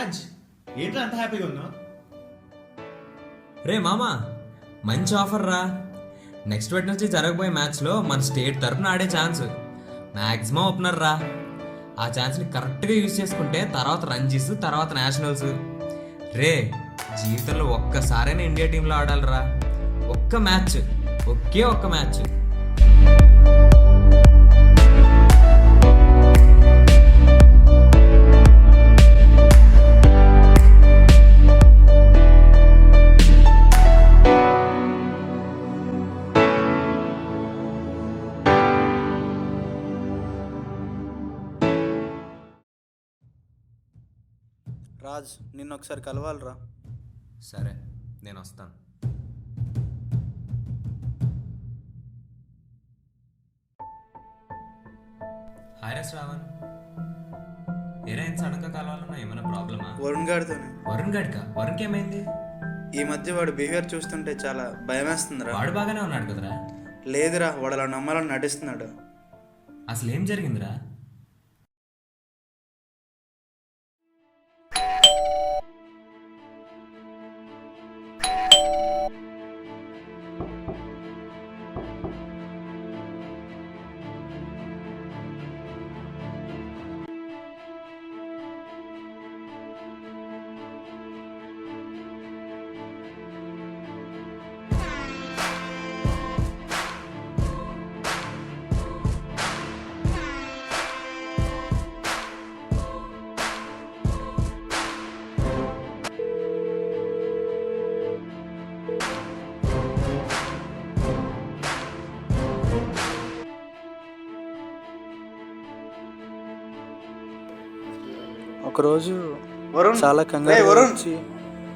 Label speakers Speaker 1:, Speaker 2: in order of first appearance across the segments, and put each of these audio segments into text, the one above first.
Speaker 1: రాజ్, ఏంట్రా అంత హ్యాపీగా ఉన్నావు?
Speaker 2: రే మామా, మంచి ఆఫర్ రా. నెక్స్ట్ వీక్ నుంచి జరగబోయే మ్యాచ్లో మన స్టేట్ తరఫున ఆడే ఛాన్స్ మ్యాక్సిమం ఓపెనర్ రా. ఆ ఛాన్స్ని కరెక్ట్గా యూజ్ చేసుకుంటే తర్వాత రంజీస్, తర్వాత నేషనల్స్. రే, జీవితంలో ఒక్కసారైనా ఇండియా టీంలో ఆడాలిరా. ఒక్క మ్యాచ్, ఒకే ఒక్క మ్యాచ్.
Speaker 3: రాజ్, నిన్న ఒకసారి కలవాలిరా.
Speaker 2: సరే, నేను వస్తాను. హాయ్ రా శ్రావణ్. ఏరైనా సడన్గా కలవాలన్నా ఏమైనా ప్రాబ్లమా?
Speaker 3: వరుణ్ గారితోనే.
Speaker 2: వరుణ్ గడికా? వరుణ్కి ఏమైంది?
Speaker 3: ఈ మధ్య వాడు బిహేవియర్ చూస్తుంటే చాలా భయం వేస్తుందిరా.
Speaker 2: వాడు బాగానే ఉన్నాడు కదరా?
Speaker 3: లేదురా, వాడు అలా నమ్మాలని నటిస్తున్నాడు.
Speaker 2: అసలు ఏం జరిగిందిరా?
Speaker 3: ఒకరోజు
Speaker 4: వరుణ్
Speaker 3: చాలా
Speaker 4: రేయ్
Speaker 3: కంగారు
Speaker 4: వరుణ్.
Speaker 3: వచ్చి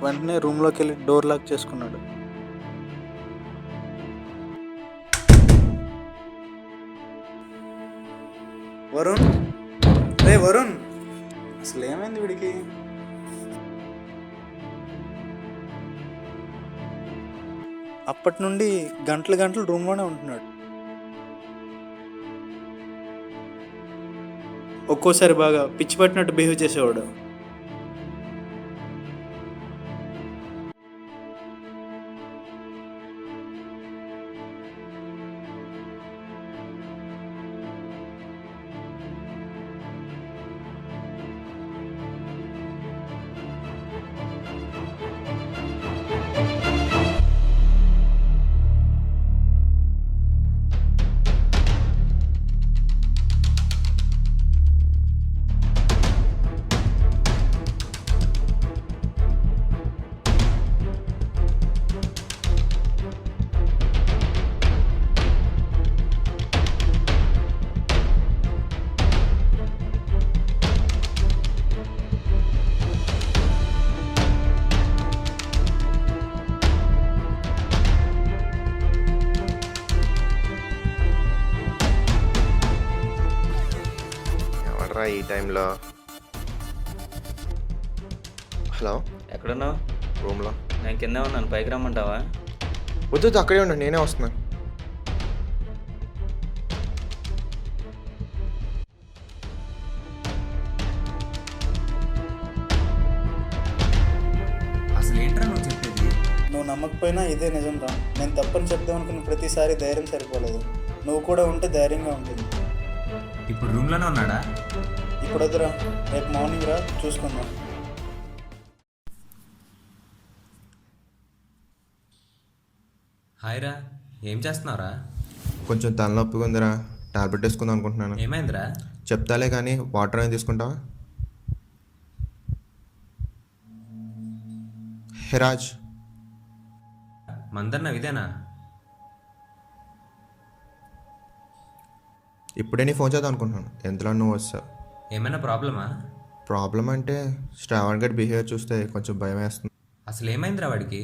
Speaker 3: వెంటనే రూమ్లోకి వెళ్ళి డోర్ లాక్ చేసుకున్నాడు. వరుణ్, రే వరుణ్, అసలు ఏమైంది వీడికి? అప్పటి నుండి గంటలు గంటలు రూమ్లోనే ఉంటున్నాడు. ఒక్కోసారి బాగా పిచ్చి పట్టినట్టు బిహేవ్ చేసేవాడు.
Speaker 4: ఎవడరా ఈ టైంలో? హలో,
Speaker 5: ఎక్కడున్నావు?
Speaker 4: రూమ్లో.
Speaker 5: నేను కింద ఉన్నాను, పైకి రమ్మంటావా?
Speaker 4: వద్దు, అక్కడే ఉండు, నేనే వస్తున్నాను.
Speaker 2: అసలు ఏంట్రా నువ్వు చెప్పేది?
Speaker 3: నువ్వు నమ్మకపోయినా ఇదే నిజం రా. నేను తప్పని చెప్దామనుకున్న ప్రతిసారి ధైర్యం సరిపోలేదు. నువ్వు కూడా ఉంటే ధైర్యంగా ఉంటుంది.
Speaker 2: ఇప్పుడు రూమ్లోనే ఉన్నాడా?
Speaker 3: ఇప్పుడు వద్దురా, రేపు మార్నింగ్ రా, చూసుకుందాం.
Speaker 2: హాయ్ రా, ఏం చేస్తున్నావురా?
Speaker 4: కొంచెం తలనొప్పిగా ఉందిరా, టాబ్లెట్ వేసుకుందాం అనుకుంటున్నాను.
Speaker 2: ఏమైందిరా?
Speaker 4: చెప్తాలే కానీ వాటర్ అనేది తీసుకుంటావా? హే రాజ్,
Speaker 2: మందన్న ఇదేనా?
Speaker 4: ఇప్పుడే నీ ఫోన్ చేద్దాం అనుకుంటున్నాను, ఎంతలో నువ్వు వస్తావు.
Speaker 2: ఏమైనా ప్రాబ్లమా?
Speaker 4: ప్రాబ్లం అంటే శ్రావణ్ గడ్ బిహేవియర్ చూస్తే కొంచెం భయం వేస్తుంది.
Speaker 2: అసలు ఏమైందిరా వాడికి?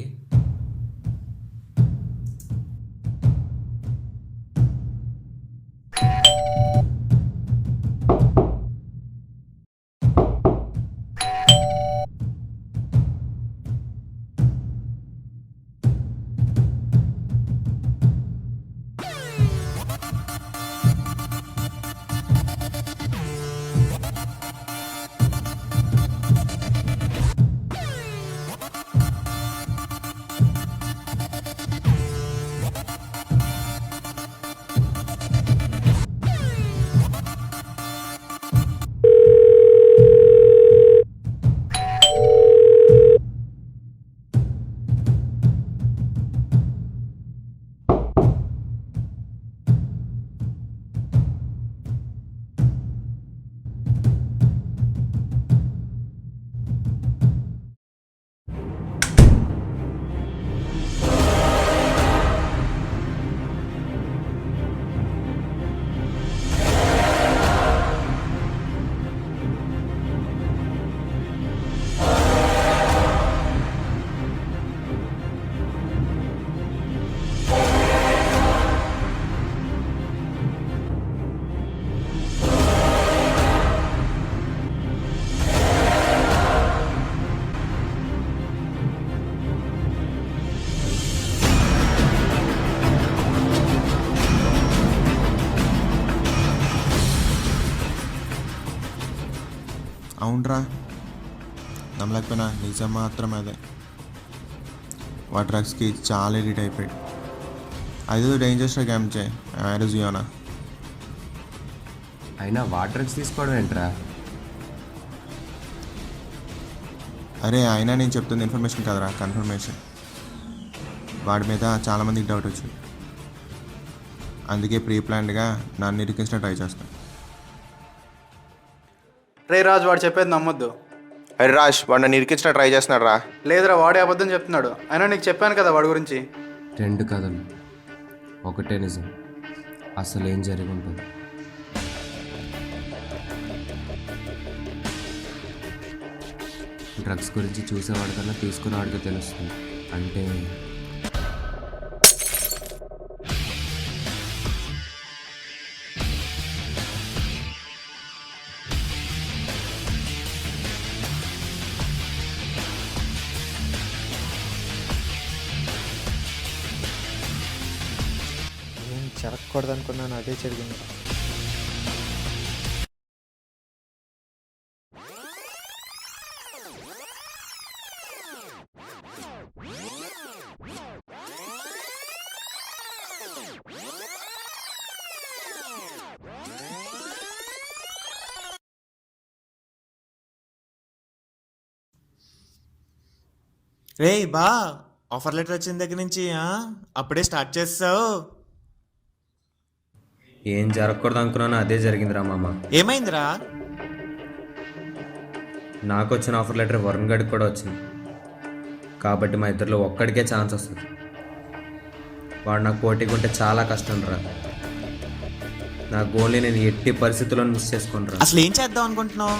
Speaker 4: అవునరా, నమ్మలేకపోయినా నిజం మాత్రం అదే. వాడు డ్రగ్స్కి చాలా ఎడిట్ అయిపోయాడు. అది డేంజరస్గా గేమ్ చేయి జియోనా.
Speaker 6: అయినా వాటర్ డ్రగ్స్ తీసుకోవడం ఏంట్రా?
Speaker 4: అరే అయినా నేను చెప్తుంది ఇన్ఫర్మేషన్ కదరా, కన్ఫర్మేషన్. వాడి మీద చాలామందికి డౌట్ వచ్చింది, అందుకే ప్రీ ప్లాన్డ్గా నన్ను ఇరికించిన ట్రై చేస్తాను.
Speaker 3: రే రాజు, వాడు చెప్పేది నమ్మొద్దు.
Speaker 4: అరే రాజ్, వాడు నన్ను ఇరికించిన ట్రై చేస్తున్నాడు రా.
Speaker 3: లేదురా, వాడే అబద్ధం చెప్తున్నాడు. అయినా నీకు చెప్పాను కదా వాడి గురించి.
Speaker 6: 2 కథలు, ఒకటే నిజం. అసలు ఏం జరిగి ఉంటుంది? డ్రగ్స్ గురించి చూసేవాడికన్నా తీసుకునేవాడికి తెలుస్తుంది. అంటే
Speaker 4: నేను జరగకూడదు అనుకున్నాను, అదే జరిగింది.
Speaker 1: రే బా, ఆఫర్ లెటర్ వచ్చిన దగ్గర నుంచి అప్పుడే స్టార్ట్ చేస్తావు.
Speaker 2: ఏం జరగకూడదు అనుకున్నానో అదే జరిగిందిరా మామ.
Speaker 1: ఏమైందిరా?
Speaker 2: నాకు వచ్చిన ఆఫర్ లెటర్ వరుణ్ గడికి కూడా వచ్చింది. కాబట్టి మా ఇద్దరిలో ఒక్కడికే ఛాన్స్ వస్తుంది. వాడు నాకు పోటీగా ఉంటే చాలా కష్టం రా. నా గోల్ని నేను ఎట్టి పరిస్థితుల్లో మిస్ చేసుకోను రా.
Speaker 1: అసలు ఏం చేద్దాం అనుకుంటున్నావు?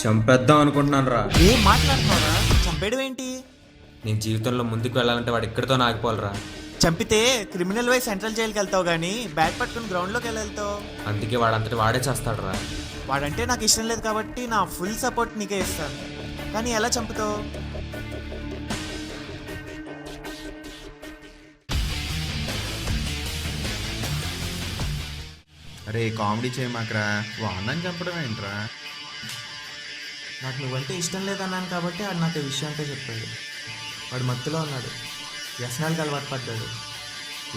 Speaker 2: చంపేద్దాం అనుకుంటున్నాను రా.
Speaker 1: ఏం మాట్లాడుతున్నావురా? చంపేయడం ఏంటి?
Speaker 2: నేను జీవితంలో ముందుకు వెళ్ళాలంటే వాడు ఇక్కడితో ఆగిపోవాలిరా.
Speaker 1: చంపితే క్రిమినల్ వై సెంట్రల్ జైలుకి వెళ్తావు, కానీ బ్యాట్ పట్టుకుని గ్రౌండ్లోకి ఎలా వెళ్తావు?
Speaker 2: అందుకే వాడంతటి వాడే చేస్తాడు రా.
Speaker 1: వాడంటే నాకు ఇష్టం లేదు కాబట్టి నా ఫుల్ సపోర్ట్ నీకే ఇస్తాను. కానీ ఎలా చంపుతావు?
Speaker 4: అరే కామెడీ చేయమాకరా, వాడిని చంపడం ఏంట్రా?
Speaker 1: నాకు నువ్వంటే ఇష్టం లేదన్నాను కాబట్టి వాడు నాకు ఈ విషయం అంతా చెప్పాడు. వాడు మత్తులో ఉన్నాడు, వ్యసనాలకు అలవాటు పడ్డాడు.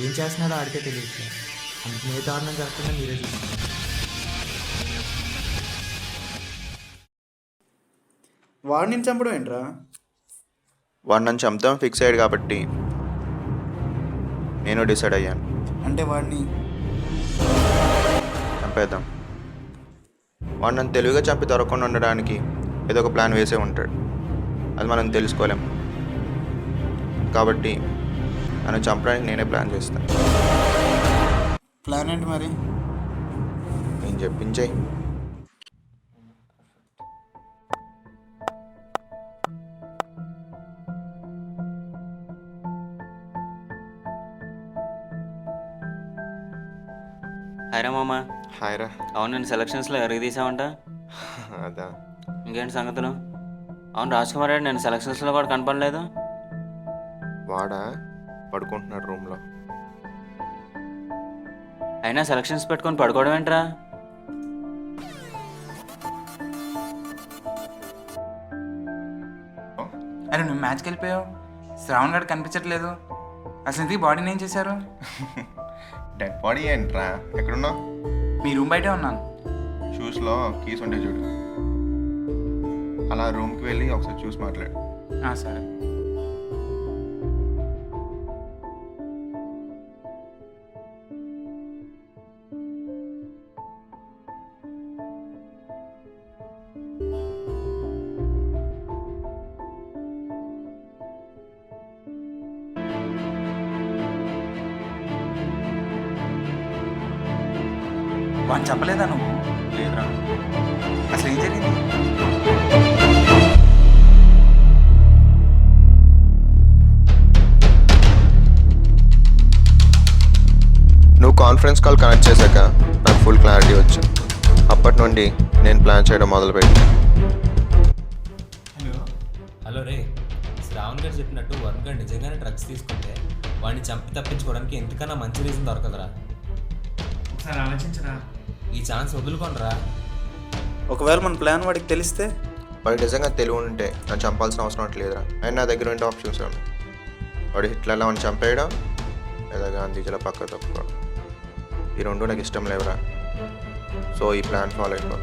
Speaker 1: ఏం చేస్తున్నాడో ఆడికే తెలియట్లేదు. అందుకు ఏ దారుణం కాకుండా మీరే చూసుకోండి.
Speaker 3: వాడిని చంపడం ఏంట్రా?
Speaker 4: వాడు నన్ను చంపుతాం ఫిక్స్ అయ్యాడు కాబట్టి నేను డిసైడ్ అయ్యాను.
Speaker 3: అంటే వాడిని
Speaker 4: చంపేద్దాం. వాడు నన్ను తెలివిగా చంపి దొరకకుండా ఉండడానికి ఏదో ఒక ప్లాన్ వేసే ఉంటాడు. అది మనం తెలుసుకోలేం. కాబట్టి నన్ను చంపడానికి నేనే ప్లాన్ చేస్తాను.
Speaker 3: ప్లాన్ ఏంటి మరి?
Speaker 4: నేను చెప్పించేయి.
Speaker 5: హాయ్ రా మామ.
Speaker 4: హాయ్ రా.
Speaker 5: అవును, నేను సెలక్షన్స్లో ఎవరికి తీసావంట?
Speaker 4: అదా,
Speaker 5: ఇంకేంటి సంగతులు? అవును, రాజ్ కుమార్ రెడ్డి నేను సెలక్షన్స్లో కూడా కనపడలేదు.
Speaker 4: వాడా పడుకుంటున్నాడు రూమ్లో.
Speaker 5: అయినా సెలక్షన్స్ పెట్టుకొని పడుకోవడం ఏంట్రా?
Speaker 7: అరే నువ్వు మ్యాచ్కి వెళ్ళిపోయావు, శ్రావణ్ గారు కనిపించట్లేదు. అసలు ఇంతకీ బాడీని ఏం చేశారు?
Speaker 4: డెడ్ బాడీ ఏంట్రా? ఎక్కడున్నావు?
Speaker 7: మీ రూమ్ బయటే ఉన్నాను.
Speaker 4: షూస్లో కీస్ ఉంటే చూడు. అలా రూమ్కి వెళ్ళి ఒకసారి చూసి మాట్లాడు.
Speaker 7: సరే. వాడిని చెప్పలేదా నువ్వు?
Speaker 4: లేదురా.
Speaker 7: అసలు ఏం జరిగింది?
Speaker 4: నువ్వు కాన్ఫరెన్స్ కాల్ కనెక్ట్ చేశాక నాకు ఫుల్ క్లారిటీ వచ్చింది. అప్పటి నుండి నేను ప్లాన్ చేయడం మొదలుపెట్టాను.
Speaker 2: హలో రే, శ్రావణ్ గారు చెప్పినట్టు వరుణ్ గారు నిజంగానే డ్రగ్స్ తీసుకుంటే వాడిని చంపి తప్పించుకోవడానికి ఎందుకన్నా మంచి రీజన్ దొరకదురా.
Speaker 1: ఒకసారి ఆలోచించరా.
Speaker 2: ఈ ఛాన్స్ వదులుకోనరా.
Speaker 3: ఒకవేళ మన ప్లాన్ వాడికి తెలిస్తే?
Speaker 4: వాడికి నిజంగా తెలివి ఉంటే నన్ను చంపాల్సిన అవసరం లేదురా. అండ్ నా దగ్గర 2 ఆప్షన్స్ ఉన్నాయి. వాడు హిట్లర్లో వాడిని చంపేయడం, లేదా గాంధీజీల పక్క తప్పుకోవడం. ఈ 2 నాకు ఇష్టం లేవురా. సో ఈ ప్లాన్ ఫాలో అయిపో.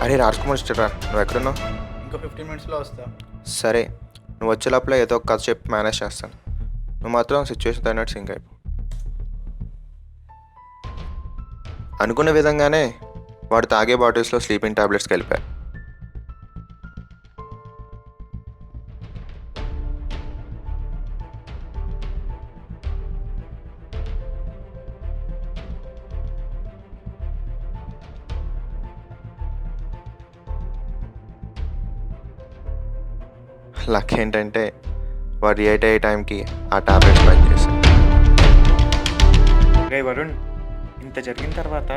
Speaker 4: అరే రాజ్కుమార్ ఇష్టరా, నువ్వు ఎక్కడున్నావు?
Speaker 3: ఇంకో 15 మినిట్స్లో వస్తా.
Speaker 4: సరే, నువ్వు వచ్చే లోపల ఏదో ఒక కథ చెప్పి మేనేజ్ చేస్తాను. నువ్వు మాత్రం సిచ్యువేషన్ తగినట్టు సింక్ అయిపో. అనుకున్న విధంగానే వాడు తాగే బాటిల్స్లో స్లీపింగ్ టాబ్లెట్స్కి వెళ్ళిపోయారు. లక్ ఏంటంటే వాడు రియేట్ అయ్యే టైంకి ఆ టాబ్లెట్స్ బంద్ చేశారు.
Speaker 1: రే వరుణ్, ఇంత జరిగిన తర్వాత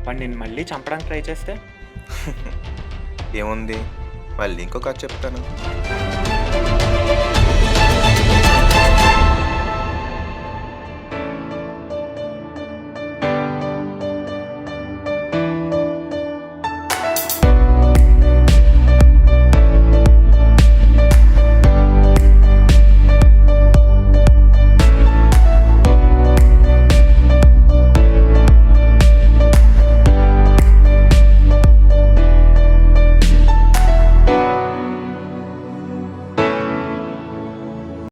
Speaker 1: వాడు నేను మళ్ళీ చంపడానికి ట్రై చేస్తే?
Speaker 4: ఏముంది, మళ్ళీ ఇంకో కథ చెప్తాను.